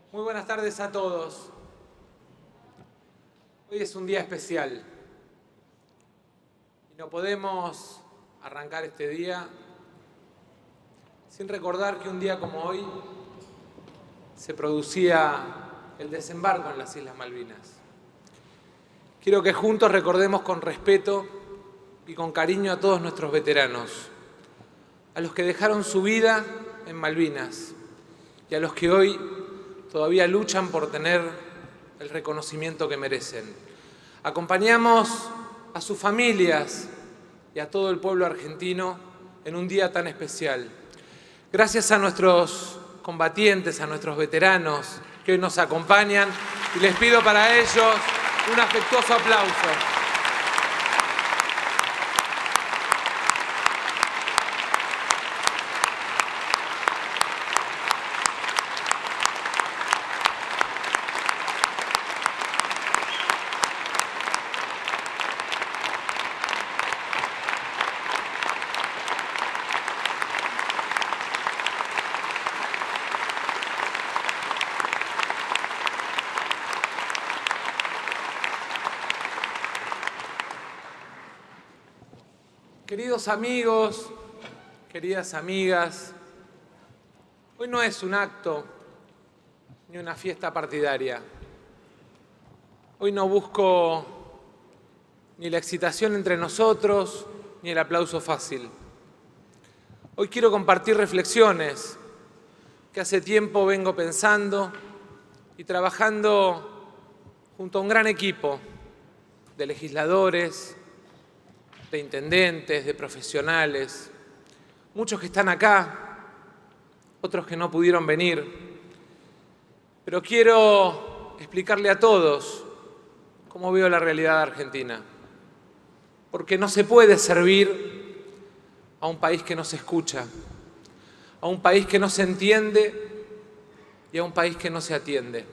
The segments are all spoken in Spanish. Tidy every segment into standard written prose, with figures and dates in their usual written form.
Muy buenas tardes a todos. Hoy es un día especial y no podemos arrancar este día sin recordar que un día como hoy se producía el desembarco en las Islas Malvinas. Quiero que juntos recordemos con respeto y con cariño a todos nuestros veteranos, a los que dejaron su vida en Malvinas y a los que hoy todavía luchan por tener el reconocimiento que merecen. Acompañamos a sus familias y a todo el pueblo argentino en un día tan especial. Gracias a nuestros combatientes, a nuestros veteranos que hoy nos acompañan, y les pido para ellos un afectuoso aplauso. Queridos amigos, queridas amigas, hoy no es un acto ni una fiesta partidaria. Hoy no busco ni la excitación entre nosotros ni el aplauso fácil. Hoy quiero compartir reflexiones que hace tiempo vengo pensando y trabajando junto a un gran equipo de legisladores, de intendentes, de profesionales, muchos que están acá, otros que no pudieron venir. Pero quiero explicarle a todos cómo veo la realidad de Argentina, porque no se puede servir a un país que no se escucha, a un país que no se entiende y a un país que no se atiende.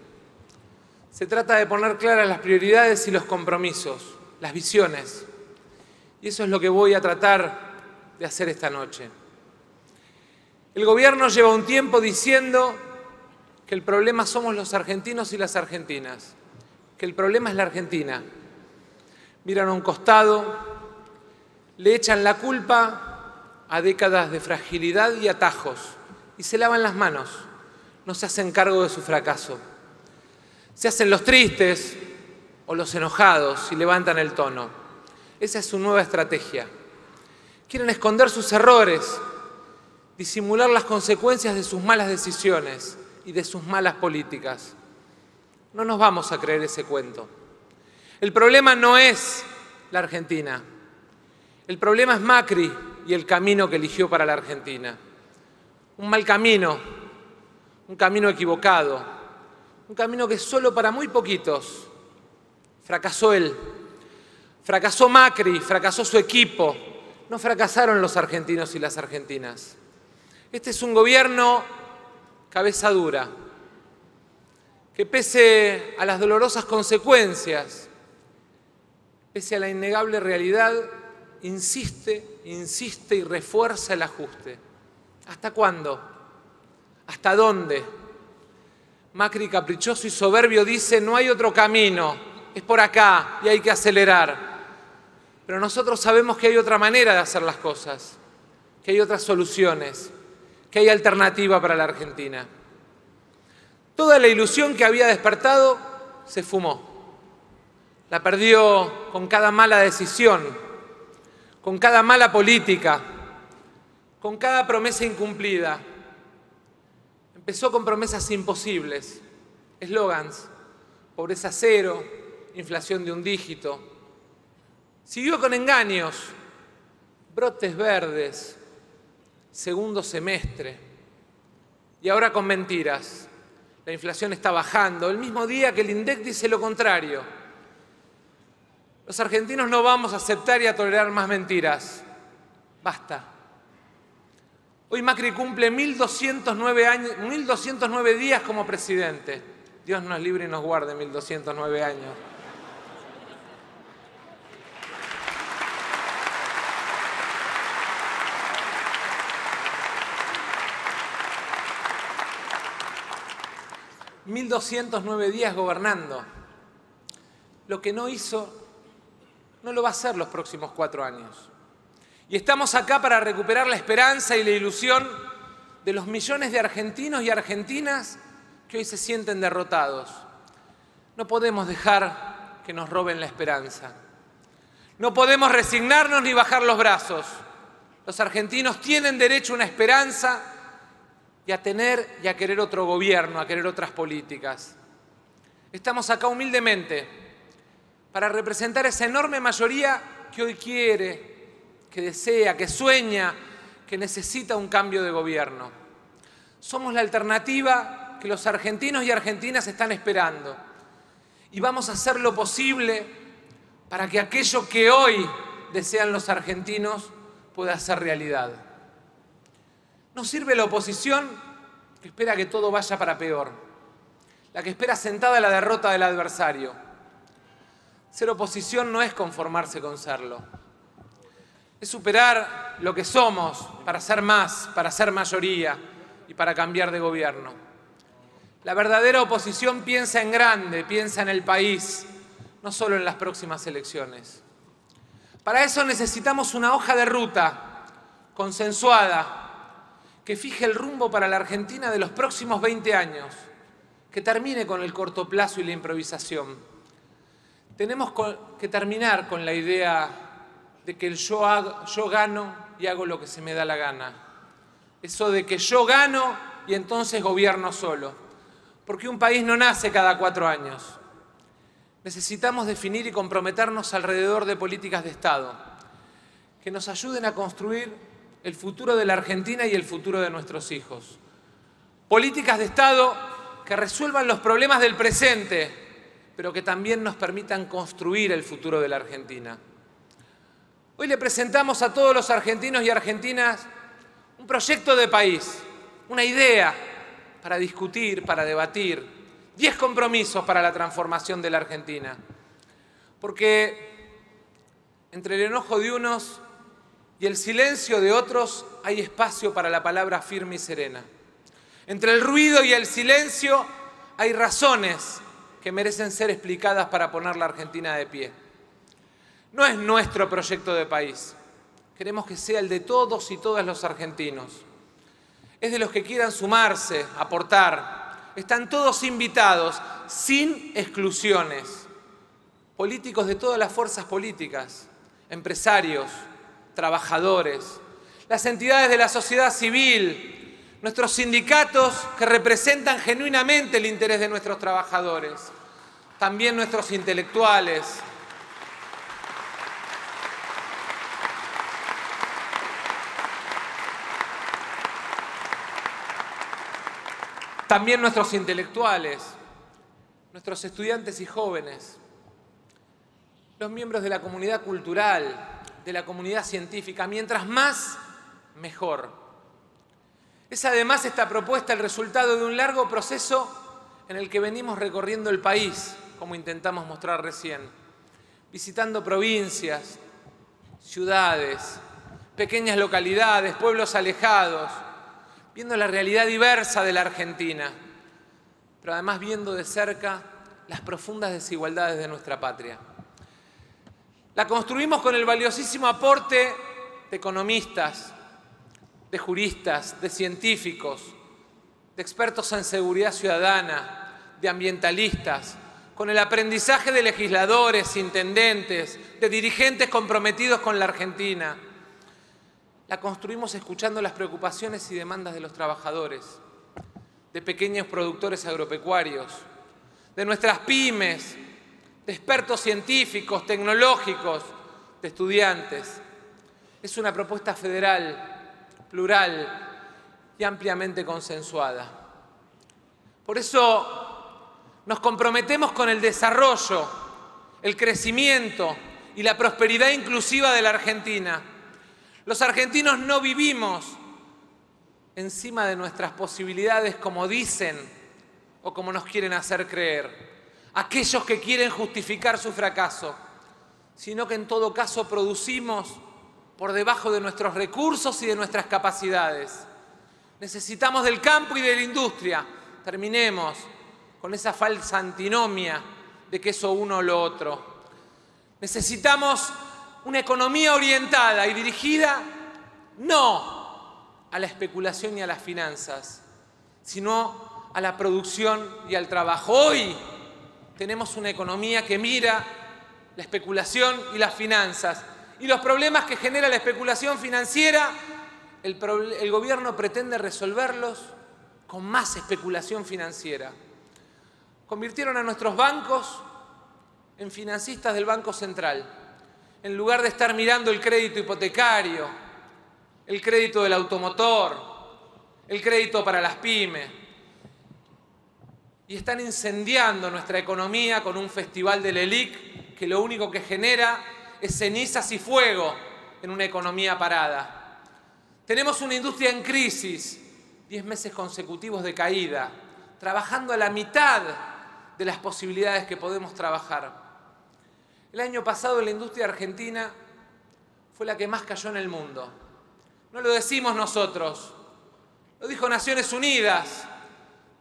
Se trata de poner claras las prioridades y los compromisos, las visiones. Y eso es lo que voy a tratar de hacer esta noche. El gobierno lleva un tiempo diciendo que el problema somos los argentinos y las argentinas, que el problema es la Argentina. Miran a un costado, le echan la culpa a décadas de fragilidad y atajos y se lavan las manos, no se hacen cargo de su fracaso. Se hacen los tristes o los enojados y levantan el tono. Esa es su nueva estrategia. Quieren esconder sus errores, disimular las consecuencias de sus malas decisiones y de sus malas políticas. No nos vamos a creer ese cuento. El problema no es la Argentina. El problema es Macri y el camino que eligió para la Argentina. Un mal camino, un camino equivocado, un camino que solo para muy poquitos. Fracasó él. Fracasó Macri, fracasó su equipo, no fracasaron los argentinos y las argentinas. Este es un gobierno cabeza dura, que pese a las dolorosas consecuencias, pese a la innegable realidad, insiste y refuerza el ajuste. ¿Hasta cuándo? ¿Hasta dónde? Macri, caprichoso y soberbio, dice: no hay otro camino, es por acá y hay que acelerar. Pero nosotros sabemos que hay otra manera de hacer las cosas, que hay otras soluciones, que hay alternativa para la Argentina. Toda la ilusión que había despertado se fumó. La perdió con cada mala decisión, con cada mala política, con cada promesa incumplida. Empezó con promesas imposibles, eslogans: pobreza cero, inflación de un dígito. Siguió con engaños, brotes verdes, segundo semestre. Y ahora con mentiras. La inflación está bajando, el mismo día que el INDEC dice lo contrario. Los argentinos no vamos a aceptar y a tolerar más mentiras. Basta. Hoy Macri cumple 1209 días como presidente. Dios nos libre y nos guarde 1209 años. 1.209 días gobernando. Lo que no hizo, no lo va a hacer los próximos 4 años. Y estamos acá para recuperar la esperanza y la ilusión de los millones de argentinos y argentinas que hoy se sienten derrotados. No podemos dejar que nos roben la esperanza. No podemos resignarnos ni bajar los brazos. Los argentinos tienen derecho a una esperanza y a tener y a querer otro gobierno, a querer otras políticas. Estamos acá humildemente para representar esa enorme mayoría que hoy quiere, que desea, que sueña, que necesita un cambio de gobierno. Somos la alternativa que los argentinos y argentinas están esperando. Y vamos a hacer lo posible para que aquello que hoy desean los argentinos pueda ser realidad. No sirve la oposición que espera que todo vaya para peor, la que espera sentada la derrota del adversario. Ser oposición no es conformarse con serlo. Es superar lo que somos para ser más, para ser mayoría y para cambiar de gobierno. La verdadera oposición piensa en grande, piensa en el país, no solo en las próximas elecciones. Para eso necesitamos una hoja de ruta consensuada que fije el rumbo para la Argentina de los próximos 20 años, que termine con el corto plazo y la improvisación. Tenemos que terminar con la idea de que yo gano y hago lo que se me da la gana. Eso de que yo gano y entonces gobierno solo. Porque un país no nace cada 4 años. Necesitamos definir y comprometernos alrededor de políticas de Estado que nos ayuden a construir el futuro de la Argentina y el futuro de nuestros hijos. Políticas de Estado que resuelvan los problemas del presente, pero que también nos permitan construir el futuro de la Argentina. Hoy le presentamos a todos los argentinos y argentinas un proyecto de país, una idea para discutir, para debatir, 10 compromisos para la transformación de la Argentina. Porque entre el enojo de unos y el silencio de otros hay espacio para la palabra firme y serena. Entre el ruido y el silencio hay razones que merecen ser explicadas para poner la Argentina de pie. No es nuestro proyecto de país. Queremos que sea el de todos y todas los argentinos. Es de los que quieran sumarse, aportar. Están todos invitados, sin exclusiones. Políticos de todas las fuerzas políticas, empresarios, trabajadores, las entidades de la sociedad civil, nuestros sindicatos que representan genuinamente el interés de nuestros trabajadores, también nuestros intelectuales. También nuestros intelectuales, nuestros estudiantes y jóvenes, los miembros de la comunidad cultural, de la comunidad científica, mientras más, mejor. Es además esta propuesta el resultado de un largo proceso en el que venimos recorriendo el país, como intentamos mostrar recién, visitando provincias, ciudades, pequeñas localidades, pueblos alejados, viendo la realidad diversa de la Argentina, pero además viendo de cerca las profundas desigualdades de nuestra patria. La construimos con el valiosísimo aporte de economistas, de juristas, de científicos, de expertos en seguridad ciudadana, de ambientalistas, con el aprendizaje de legisladores, intendentes, de dirigentes comprometidos con la Argentina. La construimos escuchando las preocupaciones y demandas de los trabajadores, de pequeños productores agropecuarios, de nuestras pymes, de expertos científicos, tecnológicos, de estudiantes. Es una propuesta federal, plural y ampliamente consensuada. Por eso nos comprometemos con el desarrollo, el crecimiento y la prosperidad inclusiva de la Argentina. Los argentinos no vivimos encima de nuestras posibilidades como dicen o como nos quieren hacer creer aquellos que quieren justificar su fracaso, sino que en todo caso producimos por debajo de nuestros recursos y de nuestras capacidades. Necesitamos del campo y de la industria. Terminemos con esa falsa antinomia de que eso uno o lo otro. Necesitamos una economía orientada y dirigida no a la especulación y a las finanzas, sino a la producción y al trabajo. Hoy tenemos una economía que mira la especulación y las finanzas. Y los problemas que genera la especulación financiera, el gobierno pretende resolverlos con más especulación financiera. Convirtieron a nuestros bancos en financistas del Banco Central. En lugar de estar mirando el crédito hipotecario, el crédito del automotor, el crédito para las pymes. Y están incendiando nuestra economía con un festival del ELIC que lo único que genera es cenizas y fuego en una economía parada. Tenemos una industria en crisis, 10 meses consecutivos de caída, trabajando a la mitad de las posibilidades que podemos trabajar. El año pasado la industria argentina fue la que más cayó en el mundo. No lo decimos nosotros, lo dijo Naciones Unidas.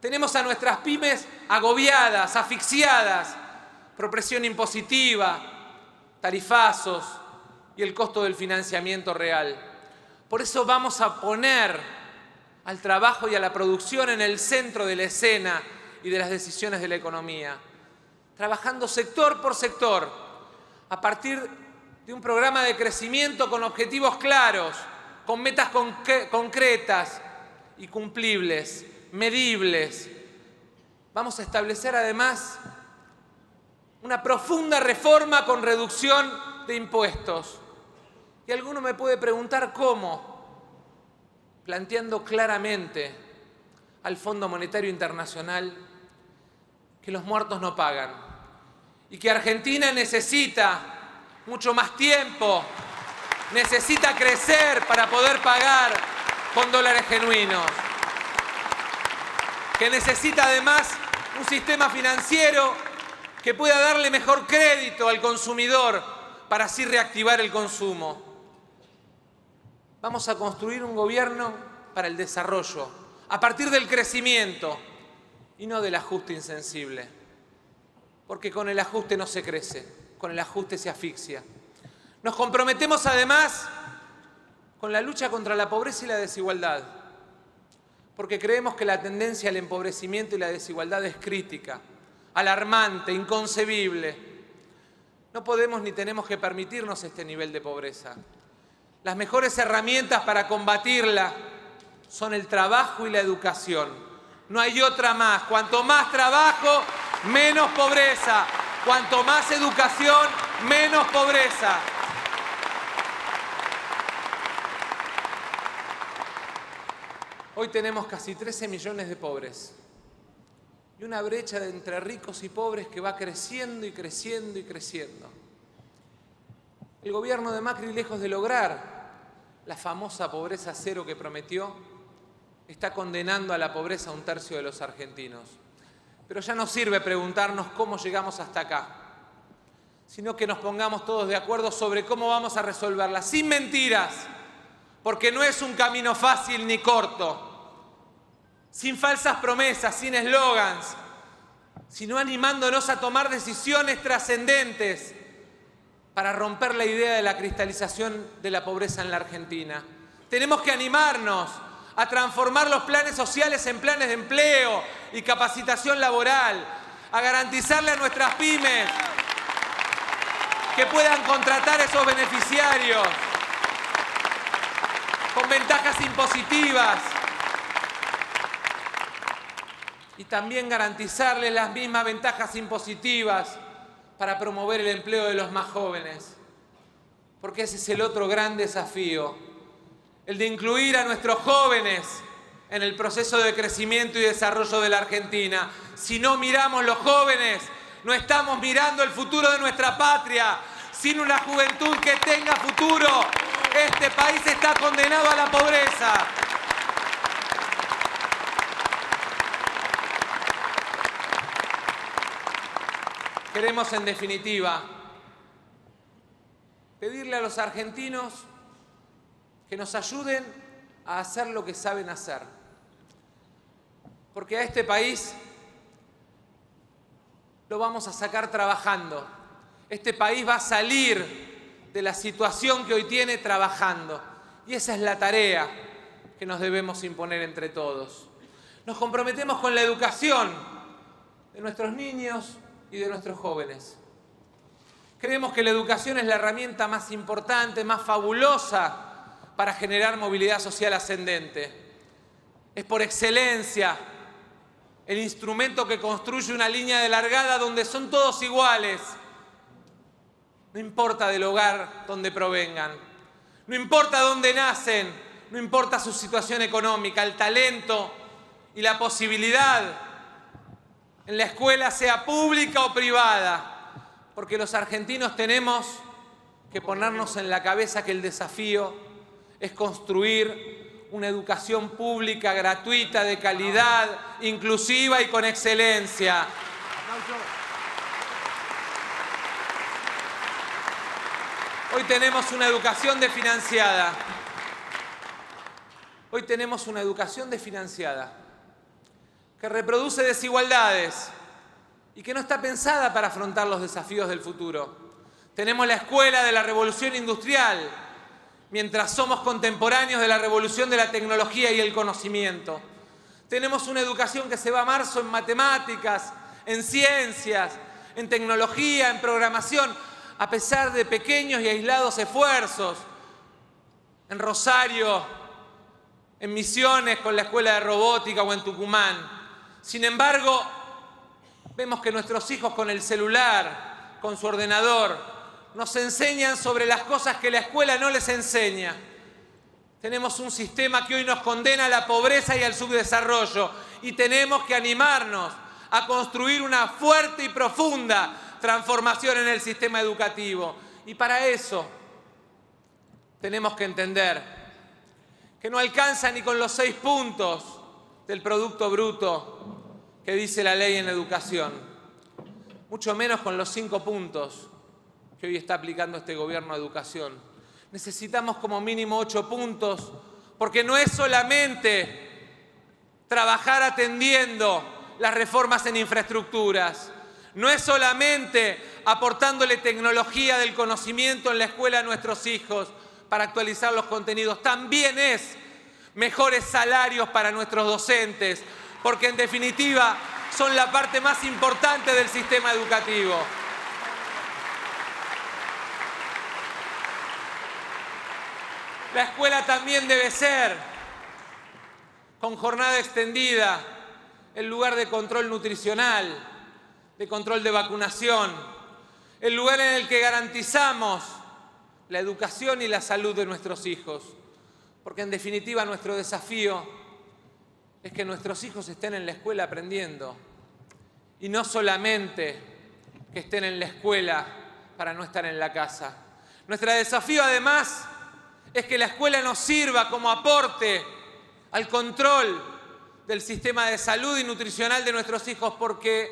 Tenemos a nuestras pymes agobiadas, asfixiadas, por presión impositiva, tarifazos y el costo del financiamiento real. Por eso vamos a poner al trabajo y a la producción en el centro de la escena y de las decisiones de la economía, trabajando sector por sector, a partir de un programa de crecimiento con objetivos claros, con metas concretas y cumplibles, medibles. Vamos a establecer además una profunda reforma con reducción de impuestos. Y alguno me puede preguntar cómo, planteando claramente al Fondo Monetario Internacional que los muertos no pagan y que Argentina necesita mucho más tiempo, necesita crecer para poder pagar con dólares genuinos, que necesita además un sistema financiero que pueda darle mejor crédito al consumidor para así reactivar el consumo. Vamos a construir un gobierno para el desarrollo, a partir del crecimiento y no del ajuste insensible. Porque con el ajuste no se crece, con el ajuste se asfixia. Nos comprometemos además con la lucha contra la pobreza y la desigualdad, porque creemos que la tendencia al empobrecimiento y la desigualdad es crítica, alarmante, inconcebible. No podemos ni tenemos que permitirnos este nivel de pobreza. Las mejores herramientas para combatirla son el trabajo y la educación. No hay otra más. Cuanto más trabajo, menos pobreza. Cuanto más educación, menos pobreza. Hoy tenemos casi 13 millones de pobres y una brecha entre ricos y pobres que va creciendo y creciendo y creciendo. El gobierno de Macri, lejos de lograr la famosa pobreza cero que prometió, está condenando a la pobreza a 1/3 de los argentinos. Pero ya no sirve preguntarnos cómo llegamos hasta acá, sino que nos pongamos todos de acuerdo sobre cómo vamos a resolverla, sin mentiras, porque no es un camino fácil ni corto, sin falsas promesas, sin eslogans, sino animándonos a tomar decisiones trascendentes para romper la idea de la cristalización de la pobreza en la Argentina. Tenemos que animarnos a transformar los planes sociales en planes de empleo y capacitación laboral, a garantizarle a nuestras pymes que puedan contratar a esos beneficiarios con ventajas impositivas y también garantizarles las mismas ventajas impositivas para promover el empleo de los más jóvenes, porque ese es el otro gran desafío, el de incluir a nuestros jóvenes en el proceso de crecimiento y desarrollo de la Argentina. Si no miramos los jóvenes, no estamos mirando el futuro de nuestra patria. Sin una juventud que tenga futuro, este país está condenado a la pobreza. Queremos, en definitiva, pedirle a los argentinos que nos ayuden a hacer lo que saben hacer. Porque a este país lo vamos a sacar trabajando. Este país va a salir de la situación que hoy tiene trabajando. Y esa es la tarea que nos debemos imponer entre todos. Nos comprometemos con la educación de nuestros niños y de nuestros jóvenes. Creemos que la educación es la herramienta más importante, más fabulosa para generar movilidad social ascendente. Es por excelencia el instrumento que construye una línea de largada donde son todos iguales. No importa del hogar donde provengan, no importa dónde nacen, no importa su situación económica, el talento y la posibilidad en la escuela, sea pública o privada, porque los argentinos tenemos que ponernos en la cabeza que el desafío es construir una educación pública, gratuita, de calidad, inclusiva y con excelencia. Hoy tenemos una educación desfinanciada. Hoy tenemos una educación desfinanciada que reproduce desigualdades y que no está pensada para afrontar los desafíos del futuro. Tenemos la escuela de la revolución industrial, mientras somos contemporáneos de la revolución de la tecnología y el conocimiento. Tenemos una educación que se va a marzo en matemáticas, en ciencias, en tecnología, en programación, a pesar de pequeños y aislados esfuerzos. En Rosario, en Misiones con la escuela de robótica o en Tucumán. Sin embargo, vemos que nuestros hijos con el celular, con su ordenador, nos enseñan sobre las cosas que la escuela no les enseña. Tenemos un sistema que hoy nos condena a la pobreza y al subdesarrollo y tenemos que animarnos a construir una fuerte y profunda transformación en el sistema educativo. Y para eso tenemos que entender que no alcanza ni con los 6 puntos del Producto Bruto que dice la ley en educación, mucho menos con los 5 puntos que hoy está aplicando este gobierno a educación. Necesitamos como mínimo 8 puntos, porque no es solamente trabajar atendiendo las reformas en infraestructuras, no es solamente aportándole tecnología del conocimiento en la escuela a nuestros hijos para actualizar los contenidos, también es mejores salarios para nuestros docentes, porque en definitiva son la parte más importante del sistema educativo. La escuela también debe ser, con jornada extendida, el lugar de control nutricional, de control de vacunación, el lugar en el que garantizamos la educación y la salud de nuestros hijos. Porque en definitiva nuestro desafío es que nuestros hijos estén en la escuela aprendiendo. Y no solamente que estén en la escuela para no estar en la casa. Nuestro desafío además es que la escuela nos sirva como aporte al control del sistema de salud y nutricional de nuestros hijos, porque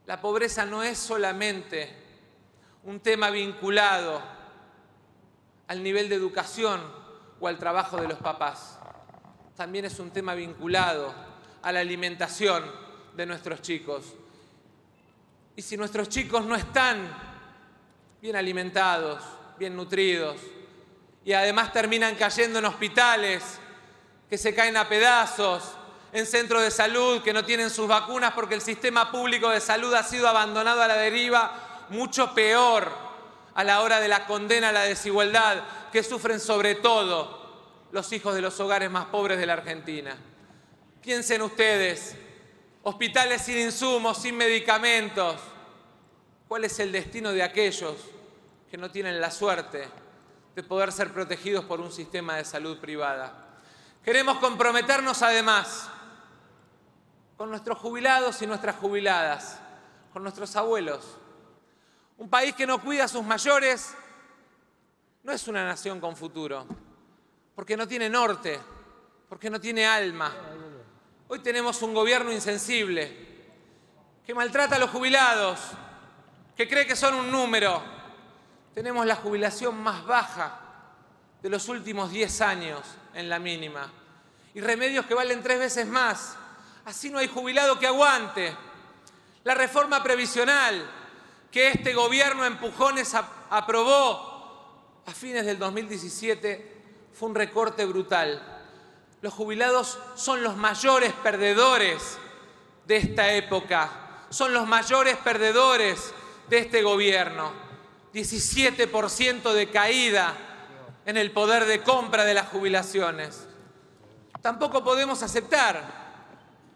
la pobreza no es solamente un tema vinculado al nivel de educación o al trabajo de los papás. También es un tema vinculado a la alimentación de nuestros chicos. Y si nuestros chicos no están bien alimentados, bien nutridos, y además terminan cayendo en hospitales que se caen a pedazos, en centros de salud que no tienen sus vacunas porque el sistema público de salud ha sido abandonado a la deriva, mucho peor a la hora de la condena a la desigualdad que sufren sobre todo los hijos de los hogares más pobres de la Argentina. Piensen ustedes, hospitales sin insumos, sin medicamentos. ¿Cuál es el destino de aquellos que no tienen la suerte de poder ser protegidos por un sistema de salud privada? Queremos comprometernos además con nuestros jubilados y nuestras jubiladas, con nuestros abuelos. Un país que no cuida a sus mayores no es una nación con futuro, porque no tiene norte, porque no tiene alma. Hoy tenemos un gobierno insensible, que maltrata a los jubilados, que cree que son un número. Tenemos la jubilación más baja de los últimos 10 años en la mínima, y remedios que valen 3 veces más. Así no hay jubilado que aguante. La reforma previsional que este gobierno a empujones aprobó a fines del 2017 fue un recorte brutal. Los jubilados son los mayores perdedores de esta época, son los mayores perdedores de este gobierno. 17% de caída en el poder de compra de las jubilaciones. Tampoco podemos aceptar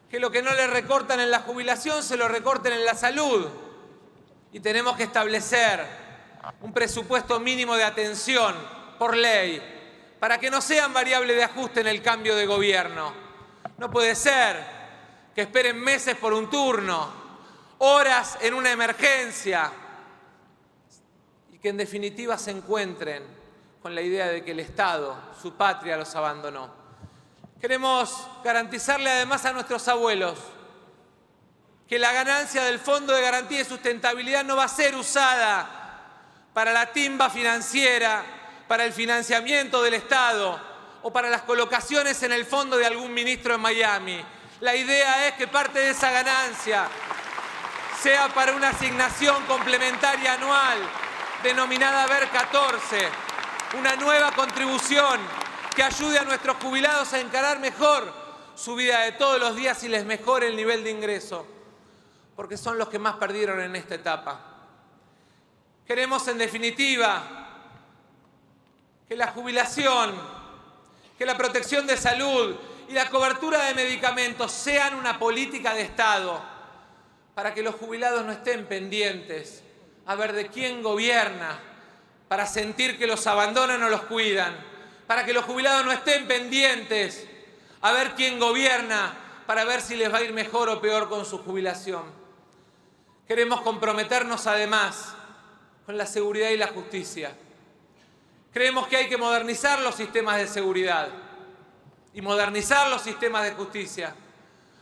que lo que no le recortan en la jubilación se lo recorten en la salud. Y tenemos que establecer un presupuesto mínimo de atención por ley para que no sean variable de ajuste en el cambio de gobierno. No puede ser que esperen meses por un turno, horas en una emergencia y que en definitiva se encuentren con la idea de que el Estado, su patria, los abandonó. Queremos garantizarle además a nuestros abuelos que la ganancia del Fondo de Garantía y Sustentabilidad no va a ser usada para la timba financiera, para el financiamiento del Estado o para las colocaciones en el fondo de algún ministro en Miami. La idea es que parte de esa ganancia sea para una asignación complementaria anual denominada VER 14, una nueva contribución que ayude a nuestros jubilados a encarar mejor su vida de todos los días y les mejore el nivel de ingreso, porque son los que más perdieron en esta etapa. Queremos, en definitiva, que la jubilación, que la protección de salud y la cobertura de medicamentos sean una política de Estado, para que los jubilados no estén pendientes a ver de quién gobierna, para sentir que los abandonan o los cuidan, para que los jubilados no estén pendientes a ver quién gobierna, para ver si les va a ir mejor o peor con su jubilación. Queremos comprometernos además con la seguridad y la justicia. Creemos que hay que modernizar los sistemas de seguridad y modernizar los sistemas de justicia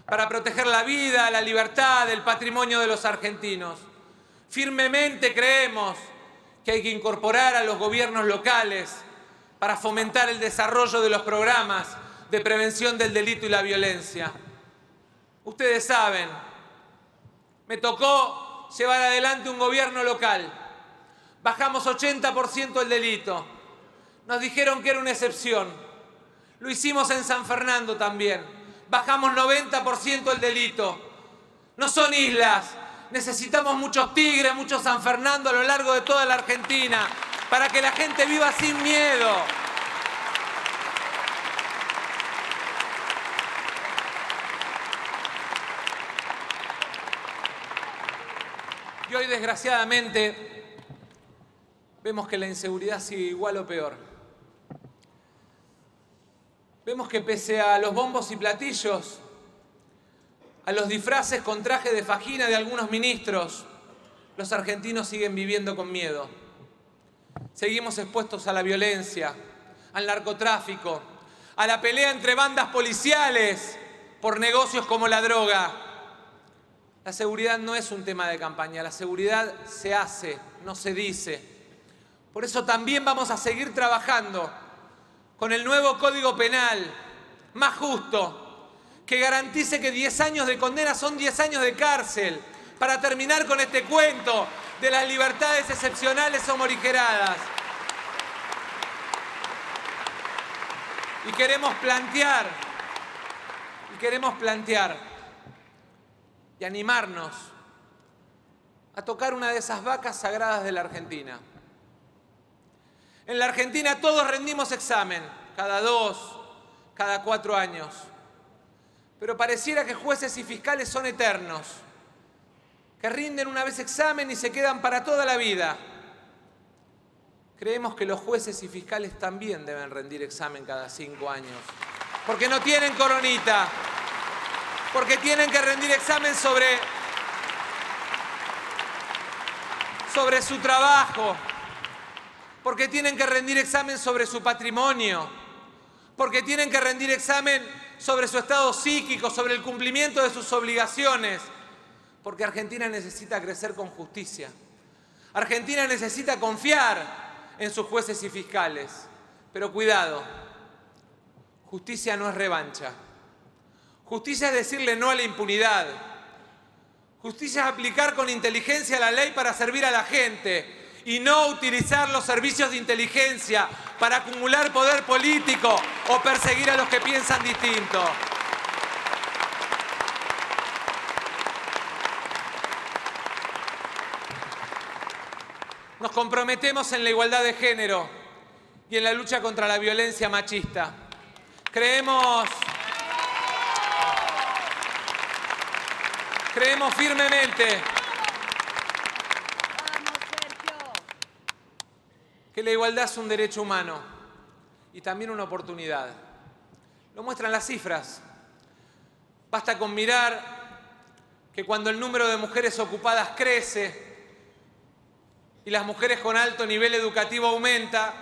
para proteger la vida, la libertad, el patrimonio de los argentinos. Firmemente creemos que hay que incorporar a los gobiernos locales para fomentar el desarrollo de los programas de prevención del delito y la violencia. Ustedes saben, me tocó llevar adelante un gobierno local. Bajamos 80% el delito. Nos dijeron que era una excepción. Lo hicimos en San Fernando también. Bajamos 90% el delito. No son islas. Necesitamos muchos Tigres, muchos San Fernando a lo largo de toda la Argentina para que la gente viva sin miedo. Y hoy, desgraciadamente, vemos que la inseguridad sigue igual o peor. Vemos que pese a los bombos y platillos, a los disfraces con traje de fajina de algunos ministros, los argentinos siguen viviendo con miedo. Seguimos expuestos a la violencia, al narcotráfico, a la pelea entre bandas policiales por negocios como la droga. La seguridad no es un tema de campaña, la seguridad se hace, no se dice. Por eso también vamos a seguir trabajando con el nuevo Código Penal, más justo, que garantice que 10 años de condena son 10 años de cárcel, para terminar con este cuento de las libertades excepcionales o morigeradas. Y queremos plantear y animarnos a tocar una de esas vacas sagradas de la Argentina. En la Argentina todos rendimos examen, cada 2, cada 4 años. Pero pareciera que jueces y fiscales son eternos, que rinden una vez examen y se quedan para toda la vida. Creemos que los jueces y fiscales también deben rendir examen cada 5 años, porque no tienen coronita, porque tienen que rendir examen sobre su trabajo, porque tienen que rendir examen sobre su patrimonio, porque tienen que rendir examen sobre su estado psíquico, sobre el cumplimiento de sus obligaciones, porque Argentina necesita crecer con justicia. Argentina necesita confiar en sus jueces y fiscales. Pero cuidado, justicia no es revancha. Justicia es decirle no a la impunidad. Justicia es aplicar con inteligencia la ley para servir a la gente y no utilizar los servicios de inteligencia para acumular poder político o perseguir a los que piensan distinto. Nos comprometemos en la igualdad de género y en la lucha contra la violencia machista. Creemos firmemente que la igualdad es un derecho humano y también una oportunidad. Lo muestran las cifras. Basta con mirar que cuando el número de mujeres ocupadas crece y las mujeres con alto nivel educativo aumenta,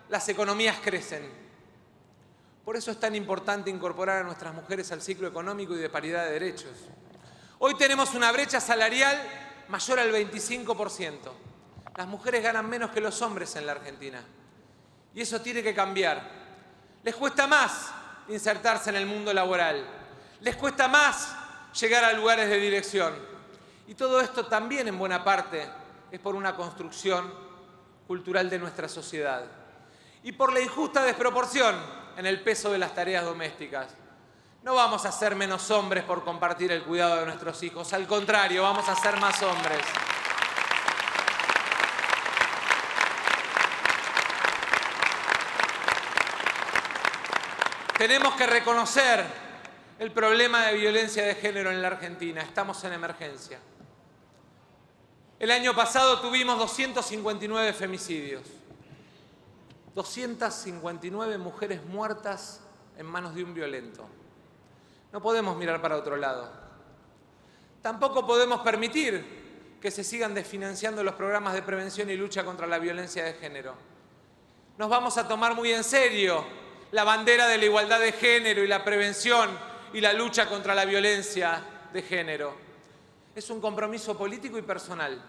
las economías crecen. Por eso es tan importante incorporar a nuestras mujeres al ciclo económico y de paridad de derechos. Hoy tenemos una brecha salarial mayor al 25%. Las mujeres ganan menos que los hombres en la Argentina. Y eso tiene que cambiar. Les cuesta más insertarse en el mundo laboral. Les cuesta más llegar a lugares de dirección. Y todo esto también en buena parte es por una construcción cultural de nuestra sociedad. Y por la injusta desproporción en el peso de las tareas domésticas. No vamos a ser menos hombres por compartir el cuidado de nuestros hijos. Al contrario, vamos a ser más hombres. Tenemos que reconocer el problema de violencia de género en la Argentina. Estamos en emergencia. El año pasado tuvimos 259 femicidios. 259 mujeres muertas en manos de un violento. No podemos mirar para otro lado. Tampoco podemos permitir que se sigan desfinanciando los programas de prevención y lucha contra la violencia de género. Nos vamos a tomar muy en serio la bandera de la igualdad de género y la prevención y la lucha contra la violencia de género. Es un compromiso político y personal.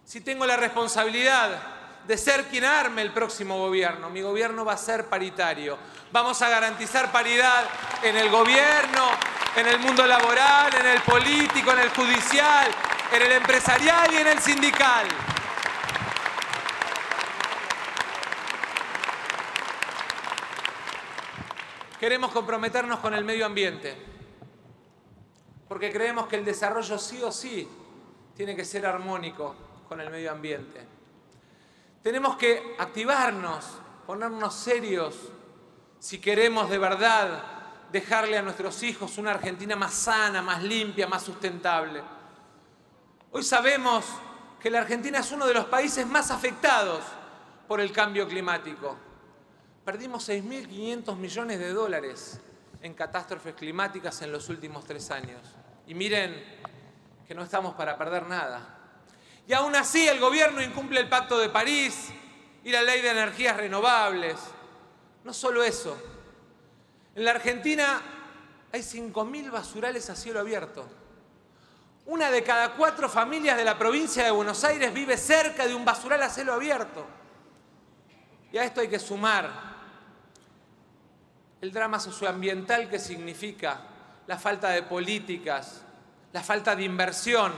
Si tengo la responsabilidad de ser quien arme el próximo gobierno, mi gobierno va a ser paritario. Vamos a garantizar paridad en el gobierno, en el mundo laboral, en el político, en el judicial, en el empresarial y en el sindical. Queremos comprometernos con el medio ambiente, porque creemos que el desarrollo sí o sí tiene que ser armónico con el medio ambiente. Tenemos que activarnos, ponernos serios, si queremos de verdad dejarle a nuestros hijos una Argentina más sana, más limpia, más sustentable. Hoy sabemos que la Argentina es uno de los países más afectados por el cambio climático. Perdimos 6.500 millones de dólares en catástrofes climáticas en los últimos 3 años. Y miren que no estamos para perder nada. Y aún así el gobierno incumple el Pacto de París y la Ley de Energías Renovables. No solo eso. En la Argentina hay 5.000 basurales a cielo abierto. 1 de cada 4 familias de la provincia de Buenos Aires vive cerca de un basural a cielo abierto. Y a esto hay que sumar el drama socioambiental que significa la falta de políticas, la falta de inversión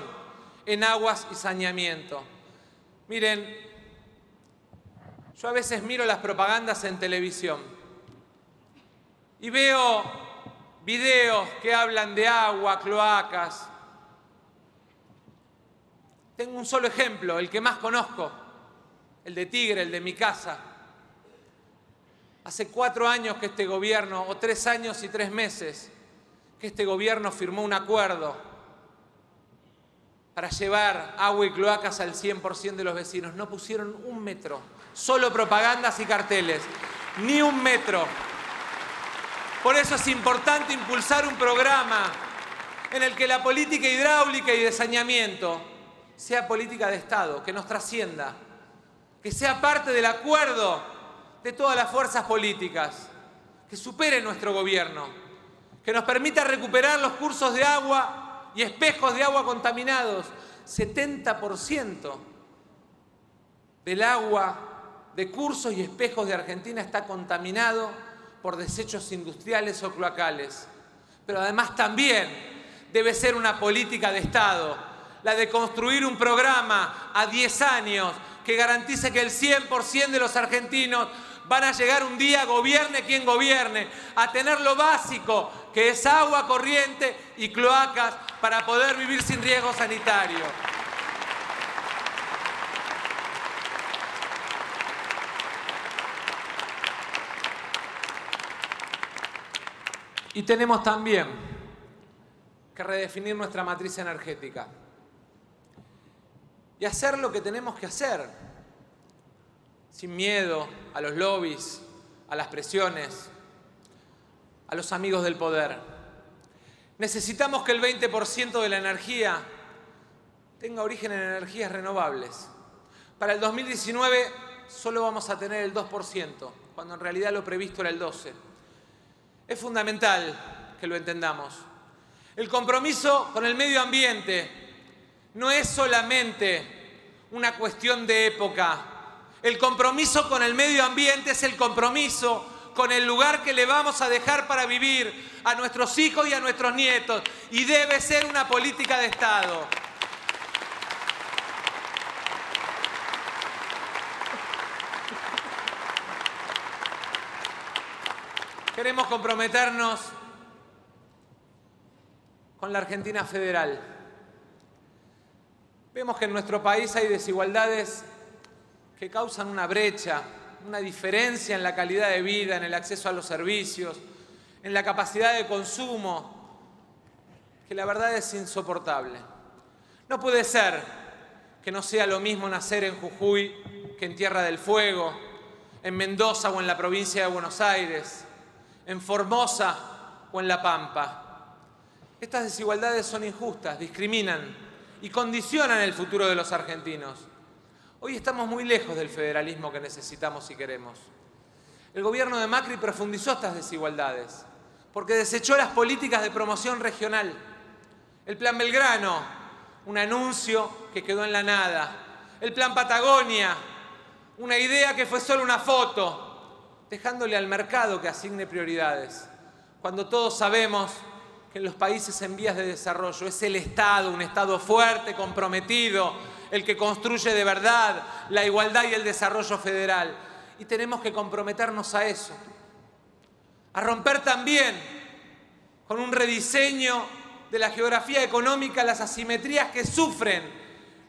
en aguas y saneamiento. Miren, yo a veces miro las propagandas en televisión y veo videos que hablan de agua, cloacas. Tengo un solo ejemplo, el que más conozco, el de Tigre, el de mi casa. Hace 4 años que este gobierno, o 3 años y 3 meses, que este gobierno firmó un acuerdo para llevar agua y cloacas al 100% de los vecinos. No pusieron 1 metro, solo propagandas y carteles, ni 1 metro. Por eso es importante impulsar un programa en el que la política hidráulica y de saneamiento sea política de Estado, que nos trascienda, que sea parte del acuerdo de todas las fuerzas políticas, que supere nuestro gobierno, que nos permita recuperar los cursos de agua y espejos de agua contaminados. 70% del agua de cursos y espejos de Argentina está contaminado por desechos industriales o cloacales. Pero además también debe ser una política de Estado, la de construir un programa a 10 años que garantice que el 100% de los argentinos van a llegar un día, gobierne quien gobierne, a tener lo básico, que es agua corriente y cloacas para poder vivir sin riesgo sanitario. Y tenemos también que redefinir nuestra matriz energética y hacer lo que tenemos que hacer, sin miedo a los lobbies, a las presiones, a los amigos del poder. Necesitamos que el 20% de la energía tenga origen en energías renovables. Para el 2019 solo vamos a tener el 2%, cuando en realidad lo previsto era el 12%. Es fundamental que lo entendamos. El compromiso con el medio ambiente no es solamente una cuestión de época. El compromiso con el medio ambiente es el compromiso con el lugar que le vamos a dejar para vivir a nuestros hijos y a nuestros nietos. Y debe ser una política de Estado. Queremos comprometernos con la Argentina federal. Vemos que en nuestro país hay desigualdades que causan una brecha, una diferencia en la calidad de vida, en el acceso a los servicios, en la capacidad de consumo, que la verdad es insoportable. No puede ser que no sea lo mismo nacer en Jujuy que en Tierra del Fuego, en Mendoza o en la provincia de Buenos Aires, en Formosa o en La Pampa. Estas desigualdades son injustas, discriminan y condicionan el futuro de los argentinos. Hoy estamos muy lejos del federalismo que necesitamos y queremos. El gobierno de Macri profundizó estas desigualdades porque desechó las políticas de promoción regional. El Plan Belgrano, un anuncio que quedó en la nada. El Plan Patagonia, una idea que fue solo una foto, dejándole al mercado que asigne prioridades, cuando todos sabemos que en los países en vías de desarrollo es el Estado, un Estado fuerte, comprometido, el que construye de verdad la igualdad y el desarrollo federal. Y tenemos que comprometernos a eso, a romper también con un rediseño de la geografía económica las asimetrías que sufren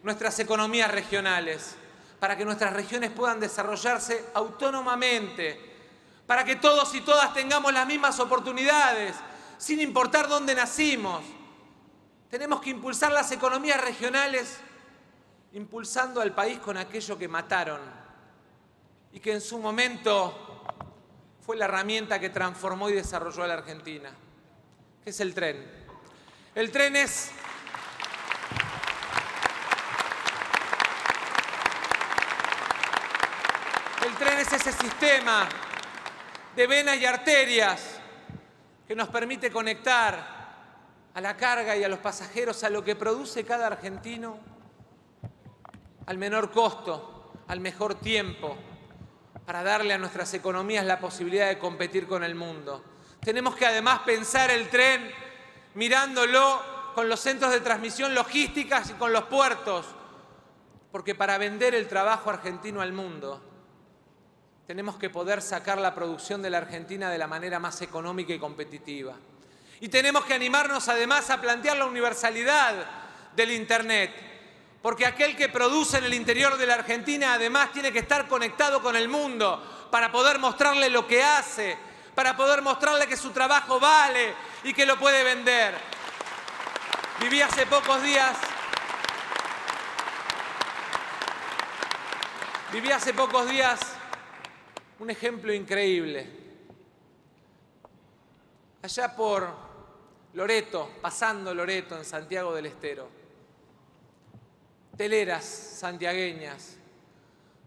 nuestras economías regionales, para que nuestras regiones puedan desarrollarse autónomamente, para que todos y todas tengamos las mismas oportunidades, sin importar dónde nacimos. Tenemos que impulsar las economías regionales, impulsando al país con aquello que mataron y que en su momento fue la herramienta que transformó y desarrolló a la Argentina, que es el tren. El tren es ese sistema de venas y arterias que nos permite conectar a la carga y a los pasajeros a lo que produce cada argentino al menor costo, al mejor tiempo, para darle a nuestras economías la posibilidad de competir con el mundo. Tenemos que además pensar el tren mirándolo con los centros de transmisión logísticas y con los puertos, porque para vender el trabajo argentino al mundo tenemos que poder sacar la producción de la Argentina de la manera más económica y competitiva. Y tenemos que animarnos además a plantear la universalidad del Internet, porque aquel que produce en el interior de la Argentina además tiene que estar conectado con el mundo para poder mostrarle lo que hace, para poder mostrarle que su trabajo vale y que lo puede vender. Viví hace pocos días un ejemplo increíble. Allá por Loreto, pasando Loreto en Santiago del Estero. Teleras santiagueñas,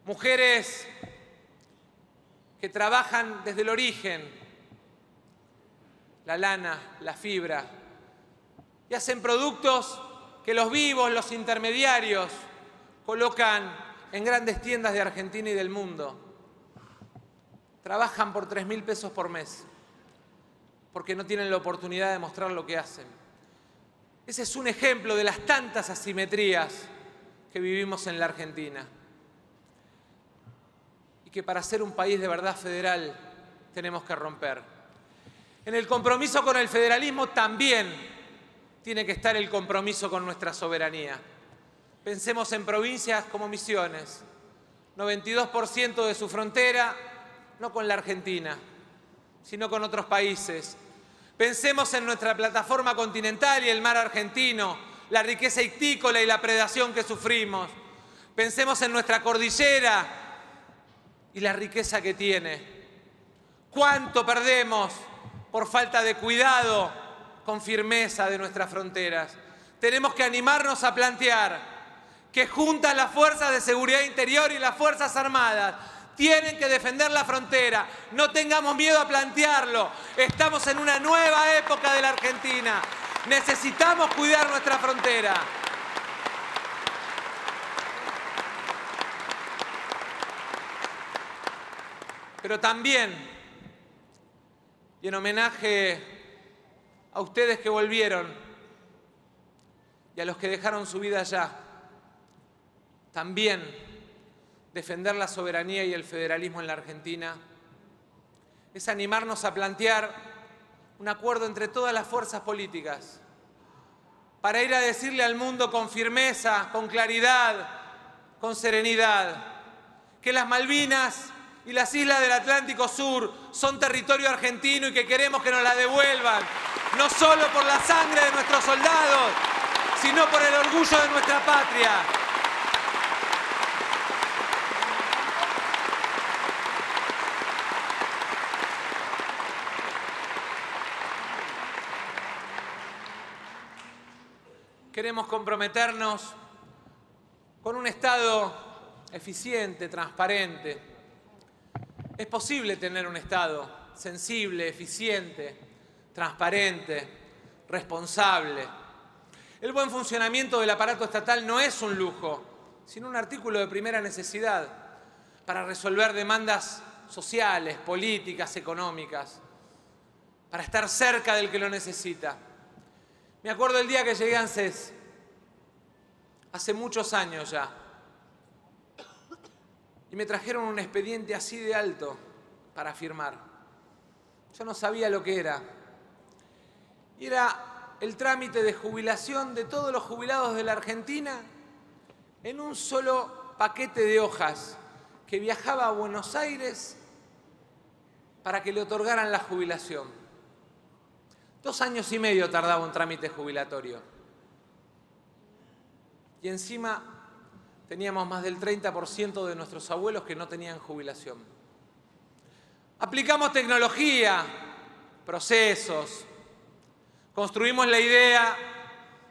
mujeres que trabajan desde el origen, la lana, la fibra, y hacen productos que los vivos, los intermediarios, colocan en grandes tiendas de Argentina y del mundo. Trabajan por 3.000 pesos por mes, porque no tienen la oportunidad de mostrar lo que hacen. Ese es un ejemplo de las tantas asimetrías que vivimos en la Argentina. Y que para ser un país de verdad federal tenemos que romper. En el compromiso con el federalismo también tiene que estar el compromiso con nuestra soberanía. Pensemos en provincias como Misiones, 92% de su frontera, no con la Argentina, sino con otros países. Pensemos en nuestra plataforma continental y el mar argentino, la riqueza ictícola y la predación que sufrimos. Pensemos en nuestra cordillera y la riqueza que tiene. ¿Cuánto perdemos por falta de cuidado con firmeza de nuestras fronteras? Tenemos que animarnos a plantear que juntas las fuerzas de seguridad interior y las Fuerzas Armadas tienen que defender la frontera. No tengamos miedo a plantearlo. Estamos en una nueva época de la Argentina. Necesitamos cuidar nuestra frontera. Pero también, y en homenaje a ustedes que volvieron y a los que dejaron su vida allá, también defender la soberanía y el federalismo en la Argentina es animarnos a plantear un acuerdo entre todas las fuerzas políticas para ir a decirle al mundo con firmeza, con claridad, con serenidad, que las Malvinas y las islas del Atlántico Sur son territorio argentino y que queremos que nos la devuelvan, no solo por la sangre de nuestros soldados, sino por el orgullo de nuestra patria. Queremos comprometernos con un Estado eficiente, transparente. Es posible tener un Estado sensible, eficiente, transparente, responsable. El buen funcionamiento del aparato estatal no es un lujo, sino un artículo de primera necesidad para resolver demandas sociales, políticas, económicas, para estar cerca del que lo necesita. Me acuerdo el día que llegué a ANSES, hace muchos años ya, y me trajeron un expediente así de alto para firmar. Yo no sabía lo que era. Y era el trámite de jubilación de todos los jubilados de la Argentina en un solo paquete de hojas que viajaba a Buenos Aires para que le otorgaran la jubilación. 2 años y medio tardaba un trámite jubilatorio. Y encima teníamos más del 30% de nuestros abuelos que no tenían jubilación. Aplicamos tecnología, procesos. Construimos la idea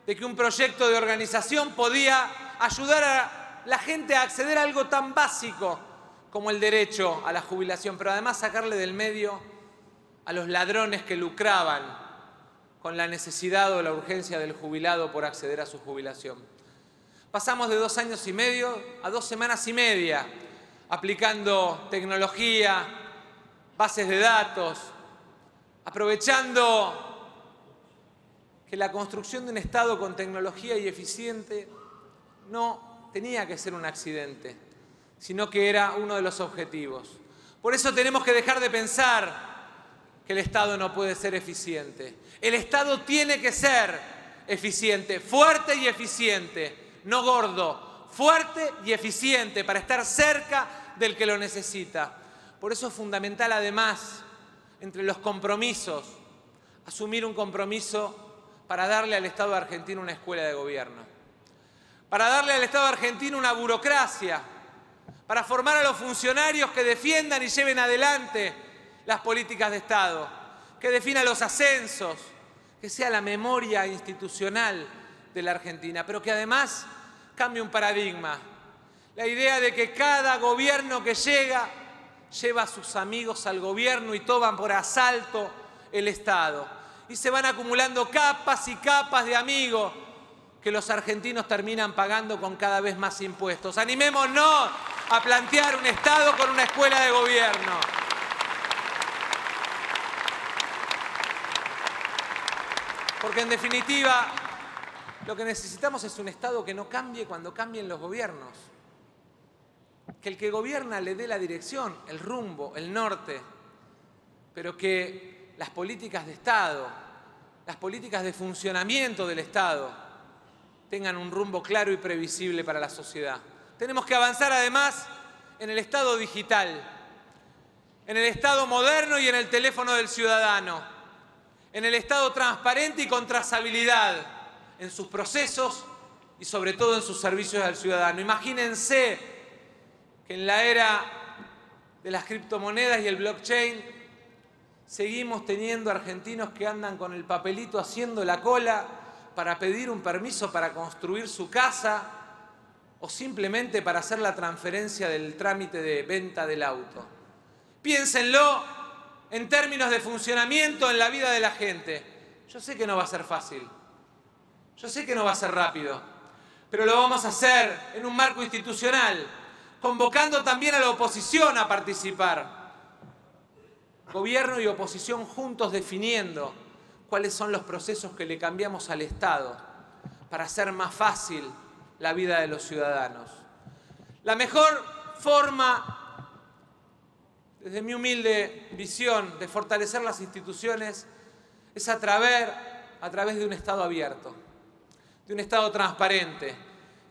de que un proyecto de organización podía ayudar a la gente a acceder a algo tan básico como el derecho a la jubilación, pero además sacarle del medio a los ladrones que lucraban con la necesidad o la urgencia del jubilado por acceder a su jubilación. Pasamos de 2 años y medio a 2 semanas y media, aplicando tecnología, bases de datos, aprovechando que la construcción de un Estado con tecnología y eficiente no tenía que ser un accidente, sino que era uno de los objetivos. Por eso tenemos que dejar de pensar que el Estado no puede ser eficiente. El Estado tiene que ser eficiente, fuerte y eficiente, no gordo, fuerte y eficiente para estar cerca del que lo necesita. Por eso es fundamental, además, entre los compromisos, asumir un compromiso para darle al Estado argentino una escuela de gobierno, para darle al Estado argentino una burocracia, para formar a los funcionarios que defiendan y lleven adelante las políticas de Estado, que defina los ascensos, que sea la memoria institucional de la Argentina, pero que además cambie un paradigma. La idea de que cada gobierno que llega lleva a sus amigos al gobierno y toman por asalto el Estado. Y se van acumulando capas y capas de amigos que los argentinos terminan pagando con cada vez más impuestos. Animémonos a plantear un Estado con una escuela de gobierno. Porque en definitiva, Lo que necesitamos es un Estado que no cambie cuando cambien los gobiernos. Que el que gobierna le dé la dirección, el rumbo, el norte, pero que las políticas de Estado, las políticas de funcionamiento del Estado tengan un rumbo claro y previsible para la sociedad. Tenemos que avanzar además en el Estado digital, en el Estado moderno y en el teléfono del ciudadano, en el Estado transparente y con trazabilidad en sus procesos y sobre todo en sus servicios al ciudadano. Imagínense que en la era de las criptomonedas y el blockchain seguimos teniendo argentinos que andan con el papelito haciendo la cola para pedir un permiso para construir su casa o simplemente para hacer la transferencia del trámite de venta del auto. Piénsenlo en términos de funcionamiento en la vida de la gente. Yo sé que no va a ser fácil, yo sé que no va a ser rápido, pero lo vamos a hacer en un marco institucional, convocando también a la oposición a participar. Gobierno y oposición juntos definiendo cuáles son los procesos que le cambiamos al Estado para hacer más fácil la vida de los ciudadanos. La mejor forma, desde mi humilde visión, de fortalecer las instituciones es a través de un Estado abierto, de un Estado transparente,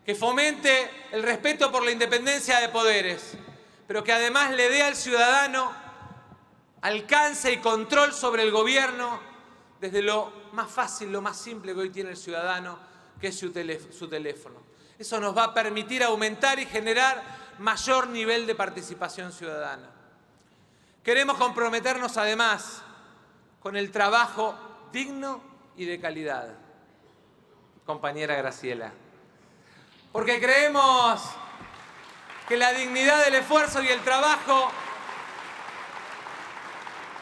que fomente el respeto por la independencia de poderes, pero que además le dé al ciudadano alcance y control sobre el gobierno desde lo más fácil, lo más simple que hoy tiene el ciudadano, que es su teléfono. Eso nos va a permitir aumentar y generar mayor nivel de participación ciudadana. Queremos comprometernos además con el trabajo digno y de calidad, compañera Graciela, porque creemos que la dignidad del esfuerzo y el trabajo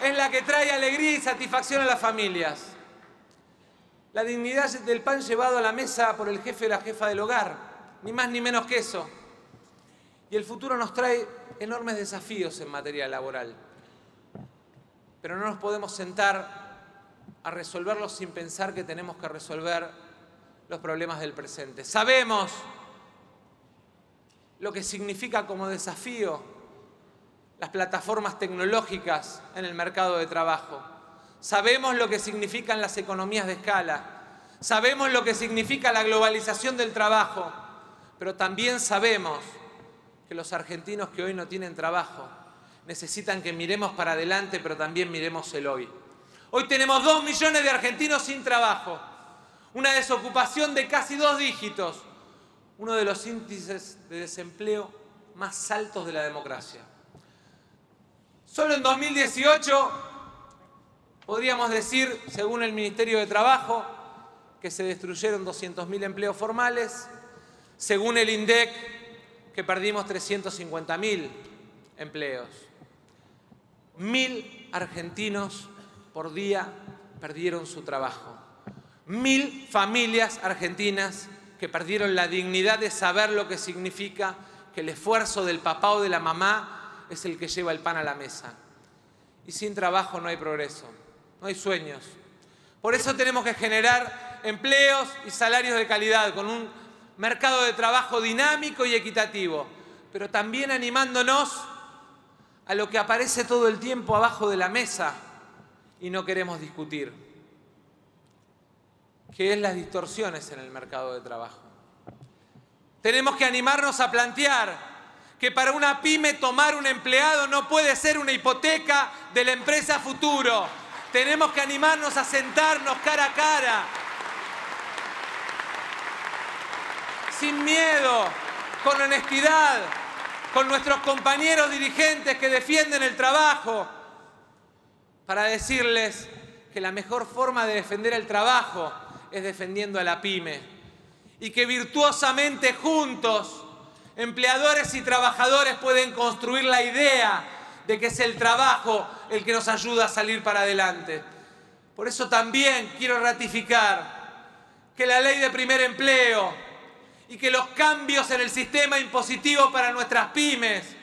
es la que trae alegría y satisfacción a las familias. La dignidad del pan llevado a la mesa por el jefe o la jefa del hogar, ni más ni menos que eso. Y el futuro nos trae enormes desafíos en materia laboral. Pero no nos podemos sentar a resolverlos sin pensar que tenemos que resolver los problemas del presente. Sabemos lo que significa como desafío las plataformas tecnológicas en el mercado de trabajo. Sabemos lo que significan las economías de escala. Sabemos lo que significa la globalización del trabajo. Pero también sabemos que los argentinos que hoy no tienen trabajo necesitan que miremos para adelante, pero también miremos el hoy. Hoy tenemos 2 millones de argentinos sin trabajo, una desocupación de casi 2 dígitos, uno de los índices de desempleo más altos de la democracia. Solo en 2018 podríamos decir, según el Ministerio de Trabajo, que se destruyeron 200.000 empleos formales, según el INDEC, que perdimos 350.000 empleos. 1.000 argentinos por día perdieron su trabajo. 1.000 familias argentinas que perdieron la dignidad de saber lo que significa que el esfuerzo del papá o de la mamá es el que lleva el pan a la mesa. Y sin trabajo no hay progreso, no hay sueños. Por eso tenemos que generar empleos y salarios de calidad con un mercado de trabajo dinámico y equitativo, pero también animándonos a lo que aparece todo el tiempo abajo de la mesa y no queremos discutir, que es las distorsiones en el mercado de trabajo. Tenemos que animarnos a plantear que para una pyme tomar un empleado no puede ser una hipoteca de la empresa futuro. Tenemos que animarnos a sentarnos cara a cara, sin miedo, con honestidad, con nuestros compañeros dirigentes que defienden el trabajo, para decirles que la mejor forma de defender el trabajo es defendiendo a la pyme y que virtuosamente juntos, empleadores y trabajadores pueden construir la idea de que es el trabajo el que nos ayuda a salir para adelante. Por eso también quiero ratificar que la ley de primer empleo y que los cambios en el sistema impositivo para nuestras pymes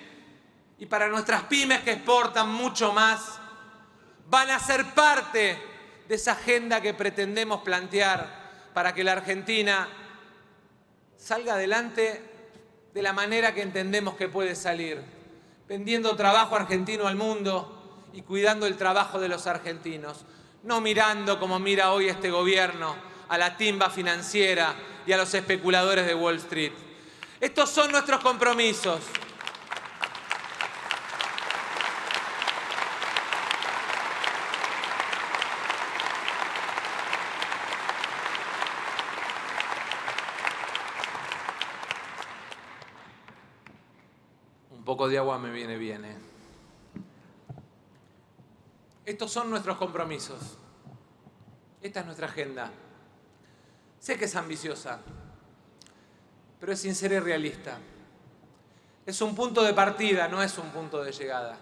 y para nuestras pymes que exportan mucho más van a ser parte de esa agenda que pretendemos plantear para que la Argentina salga adelante de la manera que entendemos que puede salir, vendiendo trabajo argentino al mundo y cuidando el trabajo de los argentinos, no mirando como mira hoy este gobierno a la timba financiera y a los especuladores de Wall Street. Estos son nuestros compromisos. Un poco de agua me viene bien, ¿eh? Estos son nuestros compromisos. Esta es nuestra agenda. Sé que es ambiciosa, pero es sincera y realista. Es un punto de partida, no es un punto de llegada.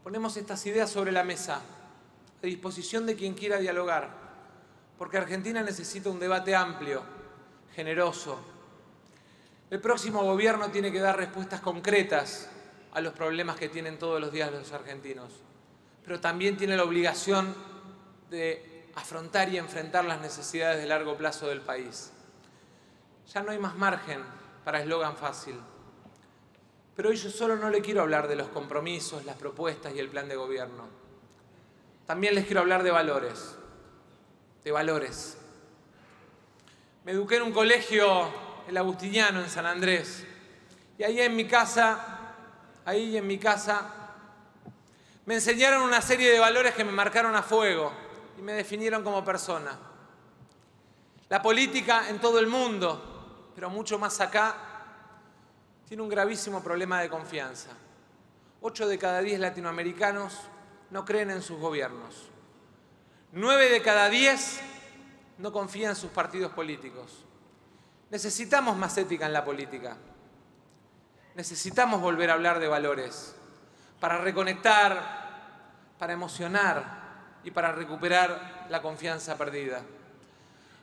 Ponemos estas ideas sobre la mesa, a disposición de quien quiera dialogar, porque Argentina necesita un debate amplio, generoso. El próximo gobierno tiene que dar respuestas concretas a los problemas que tienen todos los días los argentinos, pero también tiene la obligación de afrontar y enfrentar las necesidades de largo plazo del país. Ya no hay más margen para eslogan fácil. Pero hoy yo solo no le quiero hablar de los compromisos, las propuestas y el plan de gobierno. También les quiero hablar de valores. De valores. Me eduqué en un colegio, el Agustiniano, en San Andrés. Y ahí en mi casa, me enseñaron una serie de valores que me marcaron a fuego y me definieron como persona. La política en todo el mundo, pero mucho más acá, tiene un gravísimo problema de confianza. 8 de cada 10 latinoamericanos no creen en sus gobiernos. 9 de cada 10 no confían en sus partidos políticos. Necesitamos más ética en la política. Necesitamos volver a hablar de valores para reconectar, para emocionar y para recuperar la confianza perdida.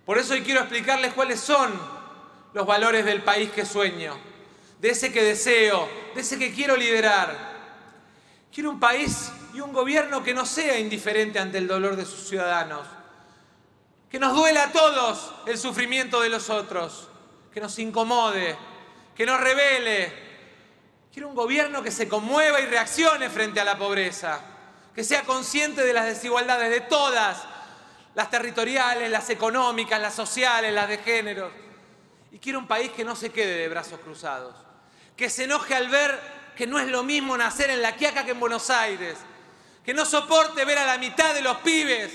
Por eso hoy quiero explicarles cuáles son los valores del país que sueño, de ese que deseo, de ese que quiero liderar. Quiero un país y un gobierno que no sea indiferente ante el dolor de sus ciudadanos, que nos duela a todos el sufrimiento de los otros, que nos incomode, que nos revele. Quiero un gobierno que se conmueva y reaccione frente a la pobreza, que sea consciente de las desigualdades de todas, las territoriales, las económicas, las sociales, las de género. Y quiero un país que no se quede de brazos cruzados, que se enoje al ver que no es lo mismo nacer en La Quiaca que en Buenos Aires, que no soporte ver a la mitad de los pibes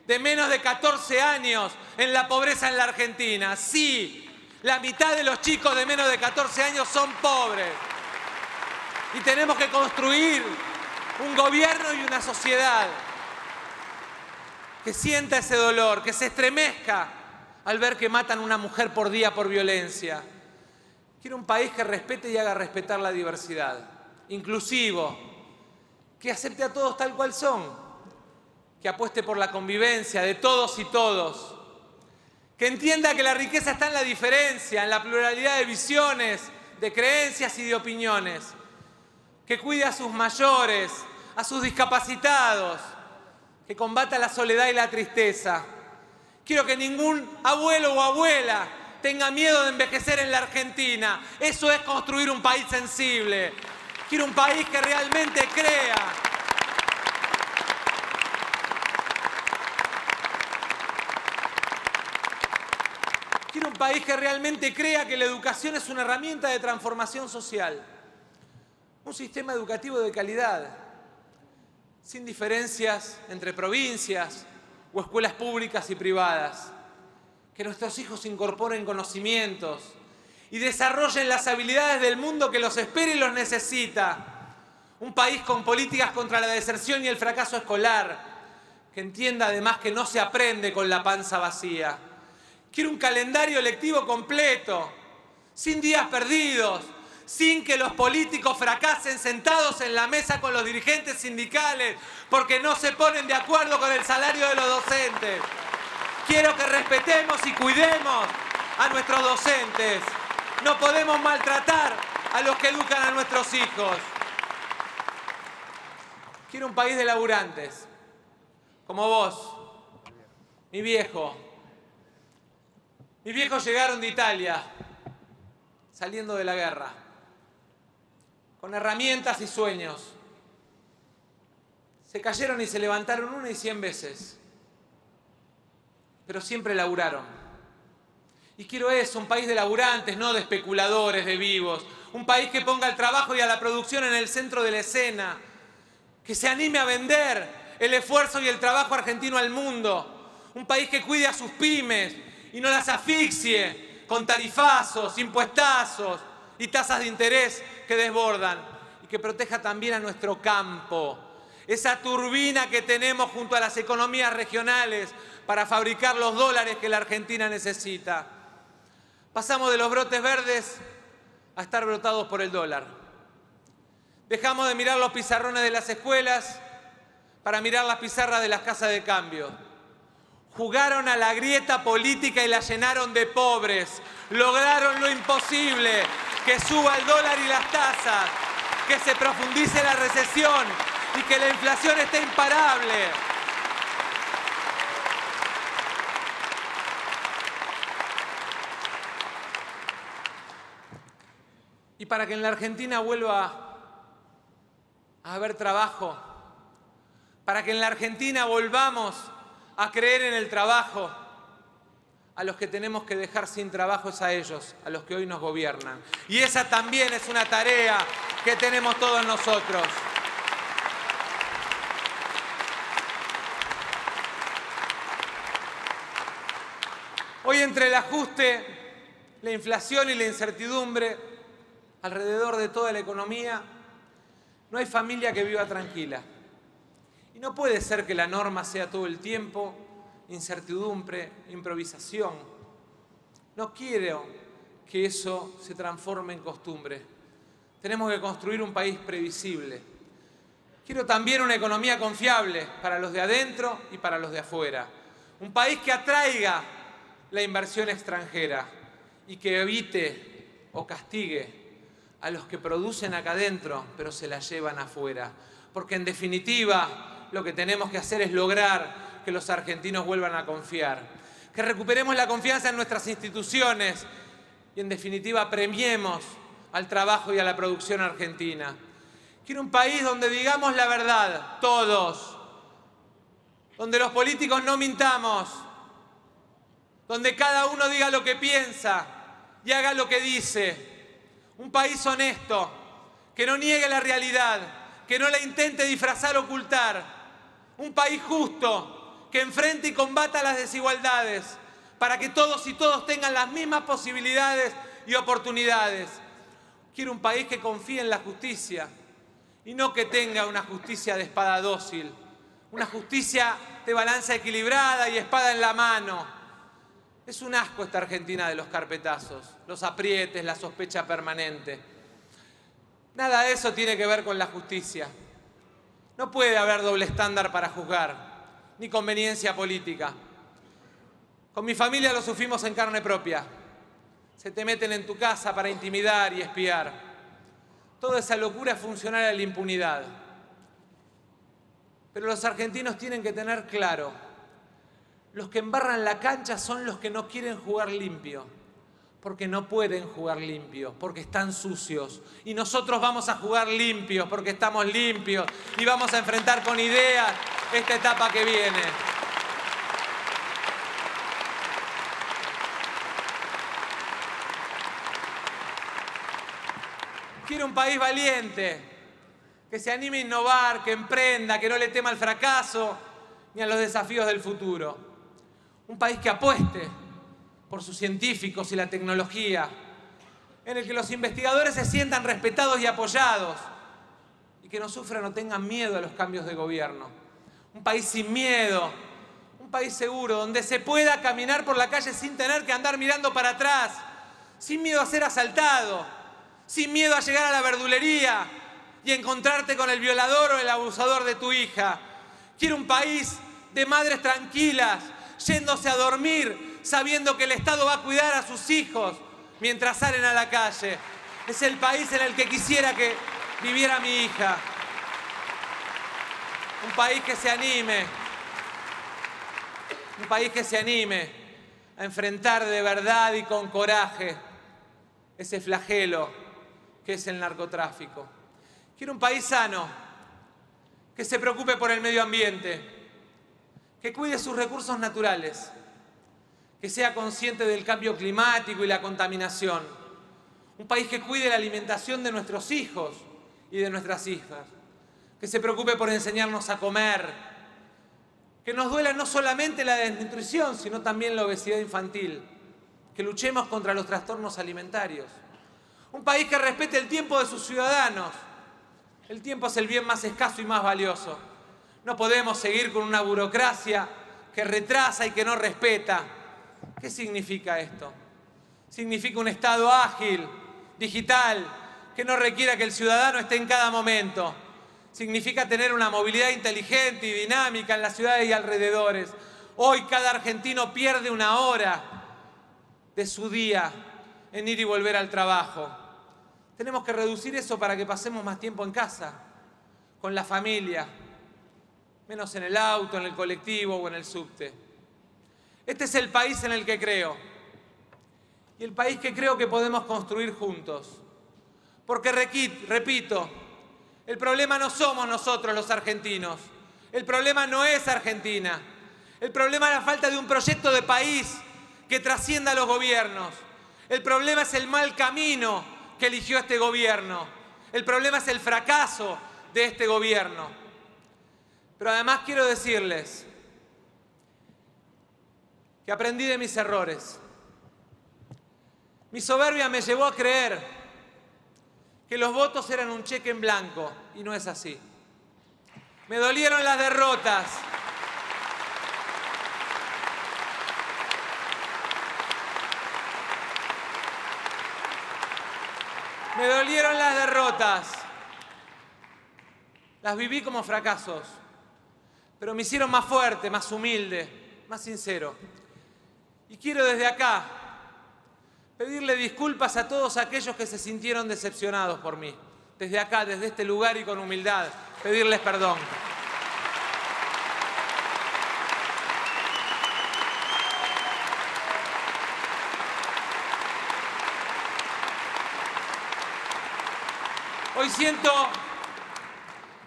de menos de 14 años en la pobreza en la Argentina. Sí, la mitad de los chicos de menos de 14 años son pobres. Y tenemos que construir un gobierno y una sociedad que sienta ese dolor, que se estremezca al ver que matan a una mujer por día por violencia. Quiero un país que respete y haga respetar la diversidad, inclusivo, que acepte a todos tal cual son, que apueste por la convivencia de todos y todos, que entienda que la riqueza está en la diferencia, en la pluralidad de visiones, de creencias y de opiniones, que cuide a sus mayores, a sus discapacitados, que combata la soledad y la tristeza. Quiero que ningún abuelo o abuela tenga miedo de envejecer en la Argentina. Eso es construir un país sensible. Quiero un país que realmente crea. Quiero un país que realmente crea que la educación es una herramienta de transformación social. Un sistema educativo de calidad, sin diferencias entre provincias o escuelas públicas y privadas. Que nuestros hijos incorporen conocimientos y desarrollen las habilidades del mundo que los espera y los necesita. Un país con políticas contra la deserción y el fracaso escolar, que entienda además que no se aprende con la panza vacía. Quiero un calendario lectivo completo, sin días perdidos, sin que los políticos fracasen sentados en la mesa con los dirigentes sindicales porque no se ponen de acuerdo con el salario de los docentes. Quiero que respetemos y cuidemos a nuestros docentes. No podemos maltratar a los que educan a nuestros hijos. Quiero un país de laburantes, como vos, mi viejo, Mis viejos llegaron de Italia, saliendo de la guerra, con herramientas y sueños. Se cayeron y se levantaron 1 y 100 veces, pero siempre laburaron. Y quiero eso, un país de laburantes, no de especuladores, de vivos. Un país que ponga el trabajo y a la producción en el centro de la escena, que se anime a vender el esfuerzo y el trabajo argentino al mundo. Un país que cuide a sus pymes y no las asfixie con tarifazos, impuestazos y tasas de interés que desbordan. Y que proteja también a nuestro campo, esa turbina que tenemos junto a las economías regionales para fabricar los dólares que la Argentina necesita. Pasamos de los brotes verdes a estar brotados por el dólar. Dejamos de mirar los pizarrones de las escuelas para mirar las pizarras de las casas de cambio. Jugaron a la grieta política y la llenaron de pobres. Lograron lo imposible, que suba el dólar y las tasas, que se profundice la recesión y que la inflación esté imparable. Y para que en la Argentina vuelva a haber trabajo, para que en la Argentina volvamos a creer en el trabajo, a los que tenemos que dejar sin trabajo es a ellos, a los que hoy nos gobiernan. Y esa también es una tarea que tenemos todos nosotros. Hoy, entre el ajuste, la inflación y la incertidumbre alrededor de toda la economía, no hay familia que viva tranquila. Y no puede ser que la norma sea todo el tiempo incertidumbre, improvisación. No quiero que eso se transforme en costumbre. Tenemos que construir un país previsible. Quiero también una economía confiable para los de adentro y para los de afuera. Un país que atraiga la inversión extranjera y que evite o castigue a los que producen acá adentro, pero se la llevan afuera. Porque en definitiva, lo que tenemos que hacer es lograr que los argentinos vuelvan a confiar. Que recuperemos la confianza en nuestras instituciones y, en definitiva, premiemos al trabajo y a la producción argentina. Quiero un país donde digamos la verdad, todos. Donde los políticos no mintamos. Donde cada uno diga lo que piensa y haga lo que dice. Un país honesto, que no niegue la realidad, que no la intente disfrazar o ocultar. Un país justo, que enfrente y combata las desigualdades, para que todos y todos tengan las mismas posibilidades y oportunidades. Quiero un país que confíe en la justicia y no que tenga una justicia de espada dócil, una justicia de balanza equilibrada y espada en la mano. Es un asco esta Argentina de los carpetazos, los aprietes, la sospecha permanente. Nada de eso tiene que ver con la justicia. No puede haber doble estándar para juzgar, ni conveniencia política. Con mi familia lo sufrimos en carne propia. Se te meten en tu casa para intimidar y espiar. Toda esa locura es funcional a la impunidad. Pero los argentinos tienen que tener claro, los que embarran la cancha son los que no quieren jugar limpio, porque no pueden jugar limpio, porque están sucios. Y nosotros vamos a jugar limpios, porque estamos limpios, y vamos a enfrentar con ideas esta etapa que viene. Quiero un país valiente, que se anime a innovar, que emprenda, que no le tema al fracaso ni a los desafíos del futuro. Un país que apueste por sus científicos y la tecnología, en el que los investigadores se sientan respetados y apoyados y que no sufran o tengan miedo a los cambios de gobierno. Un país sin miedo, un país seguro, donde se pueda caminar por la calle sin tener que andar mirando para atrás, sin miedo a ser asaltado, sin miedo a llegar a la verdulería y encontrarte con el violador o el abusador de tu hija. Quiero un país de madres tranquilas, yéndose a dormir, sabiendo que el Estado va a cuidar a sus hijos mientras salen a la calle. Es el país en el que quisiera que viviera mi hija. Un país que se anime a enfrentar de verdad y con coraje ese flagelo que es el narcotráfico. Quiero un país sano, que se preocupe por el medio ambiente, que cuide sus recursos naturales, que sea consciente del cambio climático y la contaminación. Un país que cuide la alimentación de nuestros hijos y de nuestras hijas, que se preocupe por enseñarnos a comer, que nos duela no solamente la desnutrición, sino también la obesidad infantil, que luchemos contra los trastornos alimentarios. Un país que respete el tiempo de sus ciudadanos. El tiempo es el bien más escaso y más valioso. No podemos seguir con una burocracia que retrasa y que no respeta. ¿Qué significa esto? Significa un Estado ágil, digital, que no requiera que el ciudadano esté en cada momento. Significa tener una movilidad inteligente y dinámica en las ciudades y alrededores. Hoy cada argentino pierde una hora de su día en ir y volver al trabajo. Tenemos que reducir eso para que pasemos más tiempo en casa, con la familia, menos en el auto, en el colectivo o en el subte. Este es el país en el que creo, y el país que creo que podemos construir juntos. Porque, repito, el problema no somos nosotros los argentinos, el problema no es Argentina, el problema es la falta de un proyecto de país que trascienda a los gobiernos, el problema es el mal camino que eligió este gobierno, el problema es el fracaso de este gobierno. Pero además quiero decirles que aprendí de mis errores. Mi soberbia me llevó a creer que los votos eran un cheque en blanco, y no es así. Me dolieron las derrotas. Me dolieron las derrotas. Las viví como fracasos, pero me hicieron más fuerte, más humilde, más sincero. Y quiero desde acá pedirle disculpas a todos aquellos que se sintieron decepcionados por mí. Desde acá, desde este lugar y con humildad, pedirles perdón.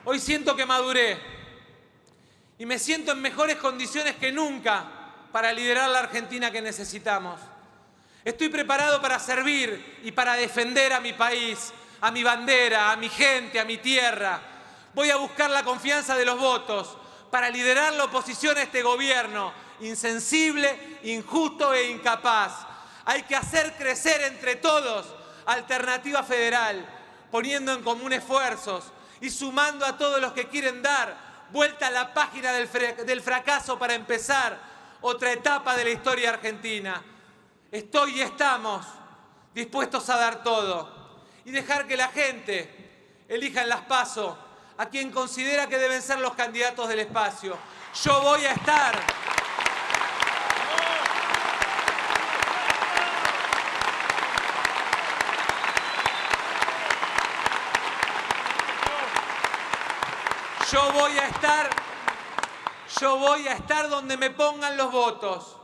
Hoy siento que maduré y me siento en mejores condiciones que nunca para liderar la Argentina que necesitamos. Estoy preparado para servir y para defender a mi país, a mi bandera, a mi gente, a mi tierra. Voy a buscar la confianza de los votos para liderar la oposición a este gobierno insensible, injusto e incapaz. Hay que hacer crecer entre todos Alternativa Federal, poniendo en común esfuerzos y sumando a todos los que quieren dar vuelta a la página del fracaso para empezar otra etapa de la historia argentina. Estoy y estamos dispuestos a dar todo y dejar que la gente elija en las PASO a quien considera que deben ser los candidatos del espacio. Yo voy a estar. Yo voy a estar donde me pongan los votos.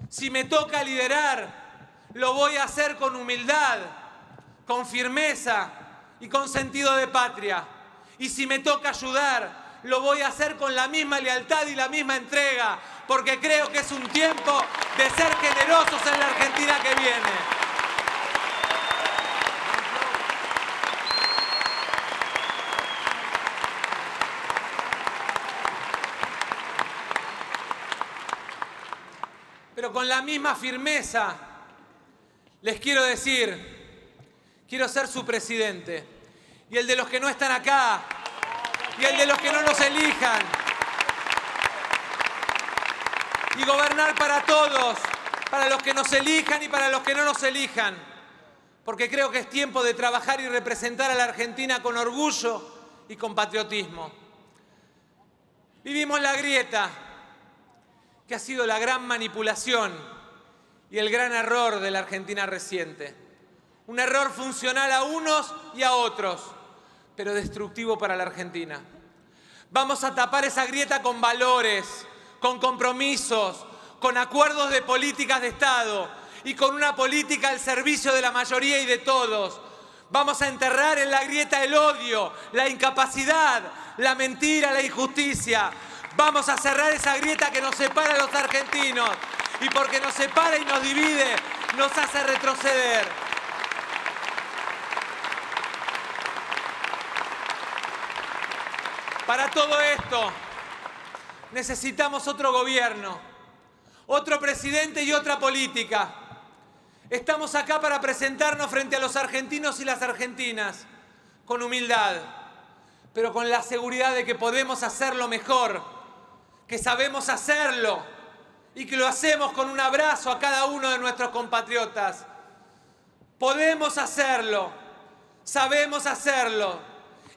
Si me toca liderar, lo voy a hacer con humildad, con firmeza y con sentido de patria. Y si me toca ayudar, lo voy a hacer con la misma lealtad y la misma entrega, porque creo que es un tiempo de ser generosos en la Argentina que viene. Pero con la misma firmeza les quiero decir, quiero ser su presidente, y el de los que no están acá, y el de los que no nos elijan, y gobernar para todos, para los que nos elijan y para los que no nos elijan, porque creo que es tiempo de trabajar y representar a la Argentina con orgullo y con patriotismo. Vivimos la grieta, que ha sido la gran manipulación y el gran error de la Argentina reciente. Un error funcional a unos y a otros, pero destructivo para la Argentina. Vamos a tapar esa grieta con valores, con compromisos, con acuerdos de políticas de Estado y con una política al servicio de la mayoría y de todos. Vamos a enterrar en la grieta el odio, la incapacidad, la mentira, la injusticia. Vamos a cerrar esa grieta que nos separa a los argentinos. Y porque nos separa y nos divide, nos hace retroceder. Para todo esto, necesitamos otro gobierno, otro presidente y otra política. Estamos acá para presentarnos frente a los argentinos y las argentinas con humildad, pero con la seguridad de que podemos hacerlo mejor, que sabemos hacerlo y que lo hacemos con un abrazo a cada uno de nuestros compatriotas. Podemos hacerlo, sabemos hacerlo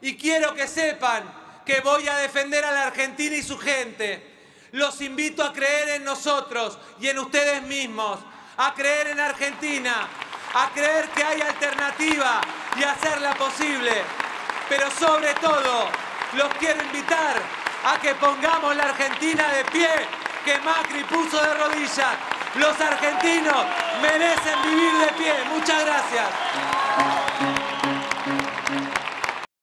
y quiero que sepan que voy a defender a la Argentina y su gente. Los invito a creer en nosotros y en ustedes mismos, a creer en Argentina, a creer que hay alternativa y hacerla posible. Pero sobre todo, los quiero invitar a que pongamos la Argentina de pie, que Macri puso de rodillas. Los argentinos merecen vivir de pie. Muchas gracias.